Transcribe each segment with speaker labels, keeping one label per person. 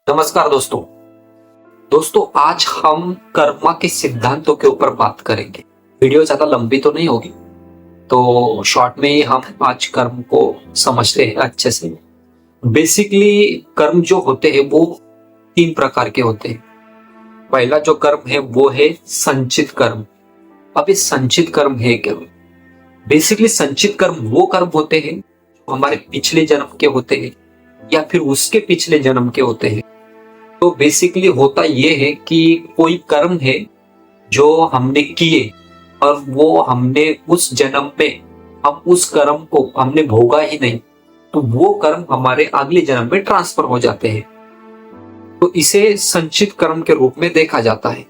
Speaker 1: नमस्कार दोस्तों। आज हम कर्मा के सिद्धांतों के ऊपर बात करेंगे। वीडियो ज्यादा लंबी तो नहीं होगी, तो शॉर्ट में ही हम आज कर्म को समझते हैं अच्छे से। बेसिकली कर्म जो होते हैं वो तीन प्रकार के होते हैं। पहला जो कर्म है वो है संचित कर्म। अब ये संचित कर्म है क्या? बेसिकली संचित कर्म वो कर्म होते हैं जो हमारे पिछले जन्म के होते हैं या फिर उसके पिछले जन्म के होते हैं। तो बेसिकली होता यह है कि कोई कर्म है जो हमने किए और वो हमने उस जन्म में हम उस कर्म को हमने भोगा ही नहीं, तो वो कर्म हमारे अगले जन्म में ट्रांसफर हो जाते हैं। तो इसे संचित कर्म के रूप में देखा जाता है।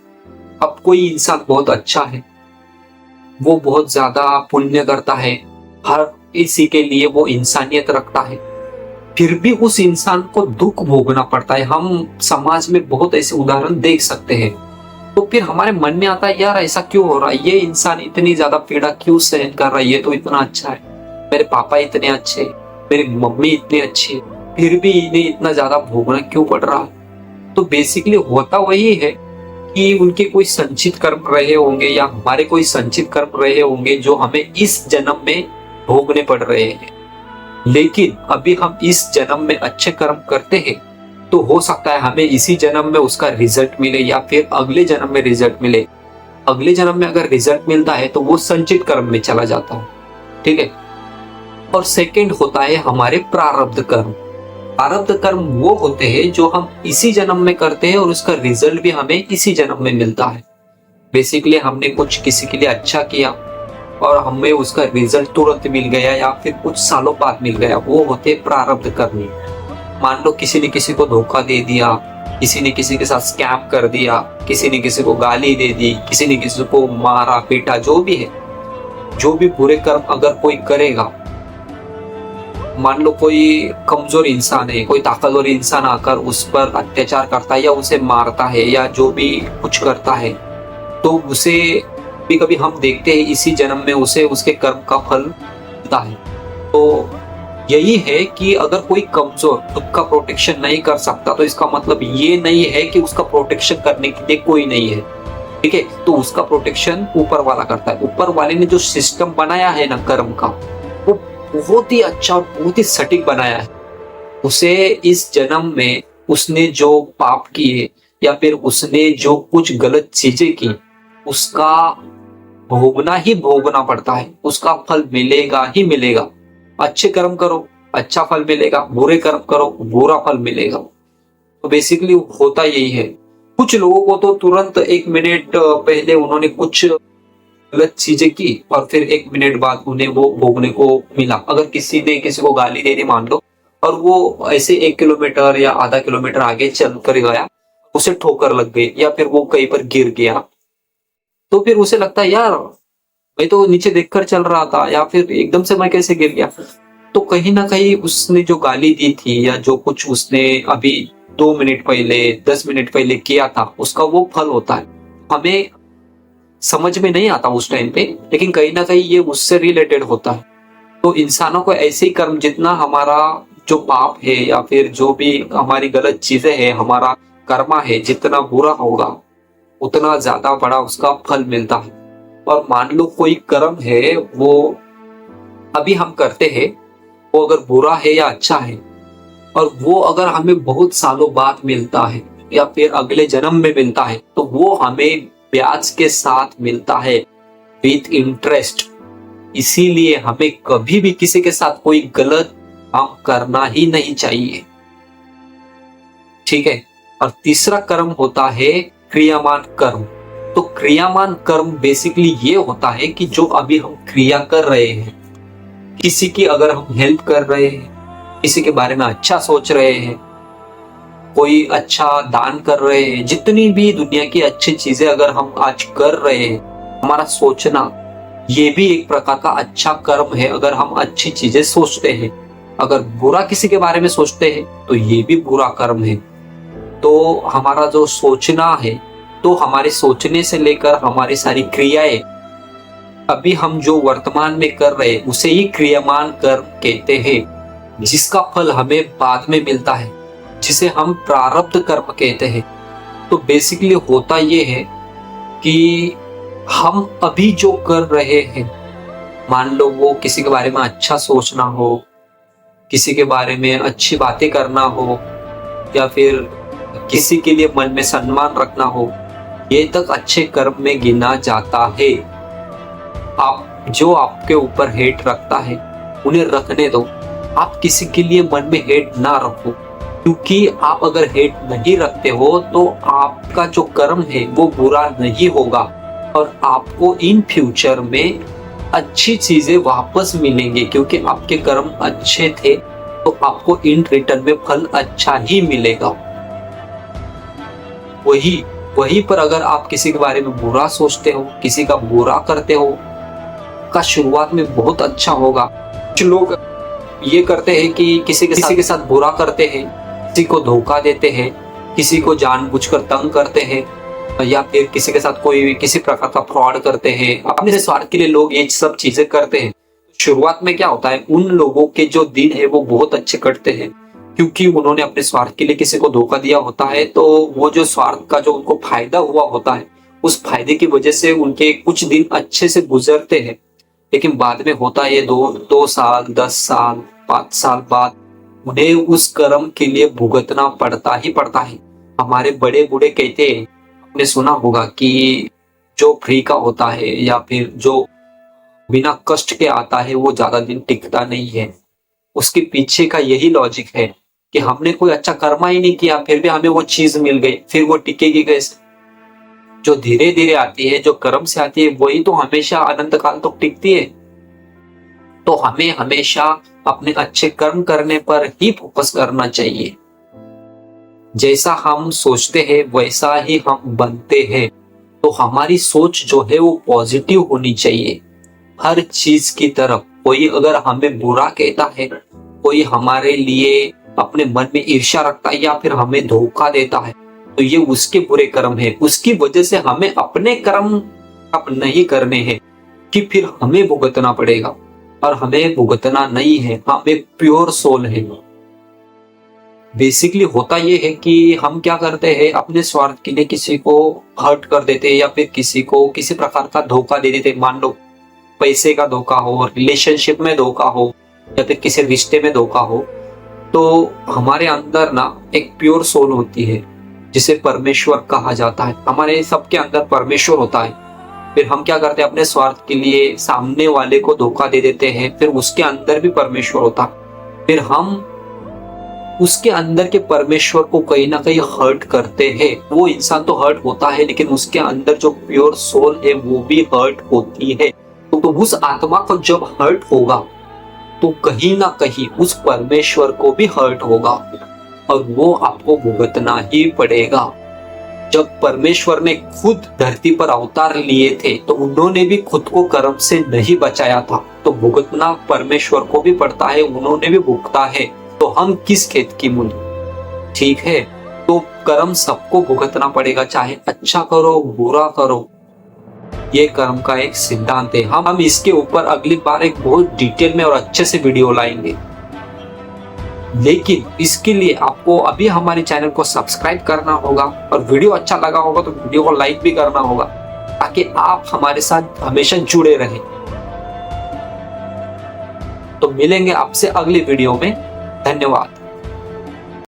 Speaker 1: अब कोई इंसान बहुत अच्छा है, वो बहुत ज्यादा पुण्य करता है, हर किसी के लिए वो इंसानियत रखता है, फिर भी उस इंसान को दुख भोगना पड़ता है। हम समाज में बहुत ऐसे उदाहरण देख सकते हैं। तो फिर हमारे मन में आता है, यार ऐसा क्यों हो रहा है? ये इंसान इतनी ज्यादा पीड़ा क्यों सहन कर रहा है? ये तो इतना अच्छा है, मेरे पापा इतने अच्छे, मेरी मम्मी इतनी अच्छी, फिर भी इन्हें इतना ज्यादा भोगना क्यों पड़ रहा है? तो बेसिकली होता वही है कि उनके कोई संचित कर्म रहे होंगे या हमारे कोई संचित कर्म रहे होंगे जो हमें इस जन्म में भोगने पड़ रहे हैं। लेकिन अभी हम इस जन्म में अच्छे कर्म करते हैं तो हो सकता है हमें इसी जन्म में उसका रिजल्ट मिले या फिर अगले जन्म में रिजल्ट मिले। अगले जन्म में अगर रिजल्ट मिलता है तो वो संचित कर्म में चला जाता है, ठीक है। और सेकंड होता है हमारे प्रारब्ध कर्म। प्रारब्ध कर्म वो होते हैं जो हम इसी जन्म में करते हैं और उसका रिजल्ट भी हमें इसी जन्म में मिलता है। बेसिकली हमने कुछ किसी के लिए अच्छा किया और हमें उसका रिजल्ट तुरंत मिल गया या फिर कुछ सालों बाद मिल गया, वो होते प्रारब्ध कर्म। मान लो किसी ने किसी को धोखा दे दिया, किसी ने किसी के साथ स्कैम कर दिया, किसी ने किसी को गाली दे दी, किसी ने किसी को मारा पीटा, जो भी है, जो भी बुरे कर्म अगर कोई करेगा, मान लो कोई कमजोर इंसान है, कोई ताकतवर इंसान आकर उस पर अत्याचार करता है या उसे मारता है या जो भी कुछ करता है, तो उसे कभी कभी हम देखते हैं इसी जन्म में उसे उसके कर्म का फल मिलता है। तो यही है कि अगर कोई कमजोर खुद का प्रोटेक्शन नहीं कर सकता तो इसका मतलब ये नहीं है कि उसका प्रोटेक्शन करने के लिए कोई नहीं है, ठीक है। तो उसका प्रोटेक्शन ऊपर वाला करता है। ऊपर वाले ने जो सिस्टम बनाया है ना कर्म का, वो बहुत ही अच्छा और बहुत ही सटीक बनाया है। उसे इस जन्म में उसने जो पाप किए या फिर उसने जो कुछ गलत चीजें की, उसका भोगना ही भोगना पड़ता है। उसका फल मिलेगा ही मिलेगा। अच्छे कर्म करो अच्छा फल मिलेगा, बुरे कर्म करो बुरा फल मिलेगा। तो बेसिकली होता यही है। कुछ लोगों को तो तुरंत 1 मिनट पहले उन्होंने कुछ गलत चीजें की और फिर 1 मिनट बाद उन्हें वो भोगने को मिला। अगर किसी ने किसी को गाली दे दी मान लो, और वो ऐसे 1 किलोमीटर या आधा किलोमीटर आगे चल कर गया, उसे ठोकर लग गई या फिर वो कहीं पर गिर गया, तो फिर उसे लगता है यार मैं तो नीचे देखकर चल रहा था या फिर एकदम से मैं कैसे गिर गया। तो कहीं ना कहीं उसने जो गाली दी थी या जो कुछ उसने अभी 2 मिनट पहले 10 मिनट पहले किया था, उसका वो फल होता है। हमें समझ में नहीं आता उस टाइम पे, लेकिन कहीं ना कहीं ये उससे रिलेटेड होता है। तो इंसानों को ऐसे ही कर्म, जितना हमारा जो पाप है या फिर जो भी हमारी गलत चीजें है, हमारा कर्मा है, जितना बुरा होगा उतना ज्यादा बड़ा उसका फल मिलता है। और मान लो कोई कर्म है वो अभी हम करते हैं, वो अगर बुरा है या अच्छा है, और वो अगर हमें बहुत सालों बाद मिलता है या फिर अगले जन्म में मिलता है, तो वो हमें ब्याज के साथ मिलता है, विथ इंटरेस्ट। इसीलिए हमें कभी भी किसी के साथ कोई गलत काम करना ही नहीं चाहिए, ठीक है। और तीसरा कर्म होता है क्रियामान कर्म। तो क्रियामान कर्म बेसिकली ये होता है कि जो अभी हम क्रिया कर रहे हैं, किसी की अगर हम हेल्प कर रहे हैं, किसी के बारे में अच्छा सोच रहे हैं, कोई अच्छा दान कर रहे हैं, जितनी भी दुनिया की अच्छी चीजें अगर हम आज कर रहे हैं, हमारा सोचना ये भी एक प्रकार का अच्छा कर्म है। अगर हम अच्छी चीजें सोचते हैं, अगर बुरा किसी के बारे में सोचते हैं तो ये भी बुरा कर्म है। तो हमारा जो सोचना है, तो हमारे सोचने से लेकर हमारी सारी क्रियाएं अभी हम जो वर्तमान में कर रहे हैं उसे ही क्रियामान कर्म कहते हैं, जिसका फल हमें बाद में मिलता है। जिसे हम प्रारब्ध कर्म कहते हैं। तो बेसिकली होता ये है कि हम अभी जो कर रहे हैं, मान लो वो किसी के बारे में अच्छा सोचना हो, किसी के बारे में अच्छी बातें करना हो, या फिर किसी के लिए मन में सम्मान रखना हो, ये तक अच्छे कर्म में गिना जाता है। आप जो आपके ऊपर हेट रखता है उन्हें रखने दो, आप किसी के लिए मन में हेट ना रखो, क्योंकि आप अगर हेट नहीं रखते हो तो आपका जो कर्म है वो बुरा नहीं होगा और आपको इन फ्यूचर में अच्छी चीजें वापस मिलेंगे, क्योंकि आपके कर्म अच्छे थे तो आपको इन रिटर्न में फल अच्छा ही मिलेगा। वही पर अगर आप किसी के बारे में बुरा सोचते हो, किसी का बुरा करते हो, का शुरुआत में बहुत अच्छा होगा। कुछ लोग ये करते हैं कि किसी के साथ बुरा करते हैं, किसी को धोखा देते हैं, किसी को जानबूझकर तंग करते हैं, या फिर किसी के साथ कोई किसी प्रकार का फ्रॉड करते हैं। अपने स्वार्थ के लिए लोग ये सब चीजें करते हैं। शुरुआत में क्या होता है, उन लोगों के जो दिन है वो बहुत अच्छे कटते हैं, क्योंकि उन्होंने अपने स्वार्थ के लिए किसी को धोखा दिया होता है। तो वो जो स्वार्थ का जो उनको फायदा हुआ होता है, उस फायदे की वजह से उनके कुछ दिन अच्छे से गुजरते हैं। लेकिन बाद में होता है, 2 साल 10 साल 5 साल बाद उन्हें उस कर्म के लिए भुगतना पड़ता ही पड़ता है। हमारे बड़े बूढ़े कहते हैं, आपने सुना होगा कि जो फ्री का होता है या फिर जो बिना कष्ट के आता है वो ज्यादा दिन टिकता नहीं है। उसके पीछे का यही लॉजिक है कि हमने कोई अच्छा कर्मा ही नहीं किया, फिर भी हमें वो चीज मिल गई, फिर वो टिकेगी कैसे? जो धीरे धीरे आती है, जो कर्म से आती है, वही तो हमेशा अनंत काल तक टिकती है। तो हमें हमेशा अपने अच्छे कर्म करने पर ही फोकस करना चाहिए। जैसा हम सोचते हैं वैसा ही हम बनते हैं। तो हमारी सोच जो है वो पॉजिटिव होनी चाहिए हर चीज की तरफ। कोई अगर हमें बुरा कहता है, कोई हमारे लिए अपने मन में ईर्ष्या रखता है या फिर हमें धोखा देता है, तो ये उसके बुरे कर्म है। उसकी वजह से हमें अपने कर्म अब नहीं करने हैं कि फिर हमें भुगतना पड़ेगा, और हमें भुगतना नहीं है। हम एक प्योर सोल है। बेसिकली होता ये है कि हम क्या करते हैं, अपने स्वार्थ के लिए किसी को हर्ट कर देते हैं या फिर किसी को किसी प्रकार का धोखा दे देते। मान लो पैसे का धोखा हो, रिलेशनशिप में धोखा हो, या फिर किसी रिश्ते में धोखा हो। तो हमारे अंदर ना एक प्योर सोल होती है जिसे परमेश्वर कहा जाता है। हमारे सबके अंदर परमेश्वर होता है। फिर हम क्या करते हैं, अपने स्वार्थ के लिए सामने वाले को धोखा दे देते हैं। फिर उसके अंदर भी परमेश्वर होता है। फिर हम उसके अंदर के परमेश्वर को कहीं ना कहीं हर्ट करते हैं। वो इंसान तो हर्ट होता है, लेकिन उसके अंदर जो प्योर सोल है वो भी हर्ट होती है। तो उस आत्मा को जब हर्ट होगा तो कहीं ना कहीं उस परमेश्वर को भी हर्ट होगा, और वो आपको भुगतना ही पड़ेगा। जब परमेश्वर ने खुद धरती पर अवतार लिए थे तो उन्होंने भी खुद को कर्म से नहीं बचाया था, तो भुगतना परमेश्वर को भी पड़ता है, उन्होंने भी भुगता है। तो हम किस खेत की मूली? ठीक है, तो कर्म सबको भुगतना पड़ेगा, चाहे अच्छा करो बुरा करो। ये कर्म का एक सिद्धांत है। हम इसके ऊपर अगली बार एक बहुत डिटेल में और अच्छे से वीडियो लाएंगे। लेकिन इसके लिए आपको अभी हमारे चैनल को सब्सक्राइब करना होगा, और वीडियो अच्छा लगा होगा तो वीडियो को लाइक भी करना होगा, ताकि आप हमारे साथ हमेशा जुड़े रहें। तो मिलेंगे आपसे अगली वीडियो में। धन्यवाद।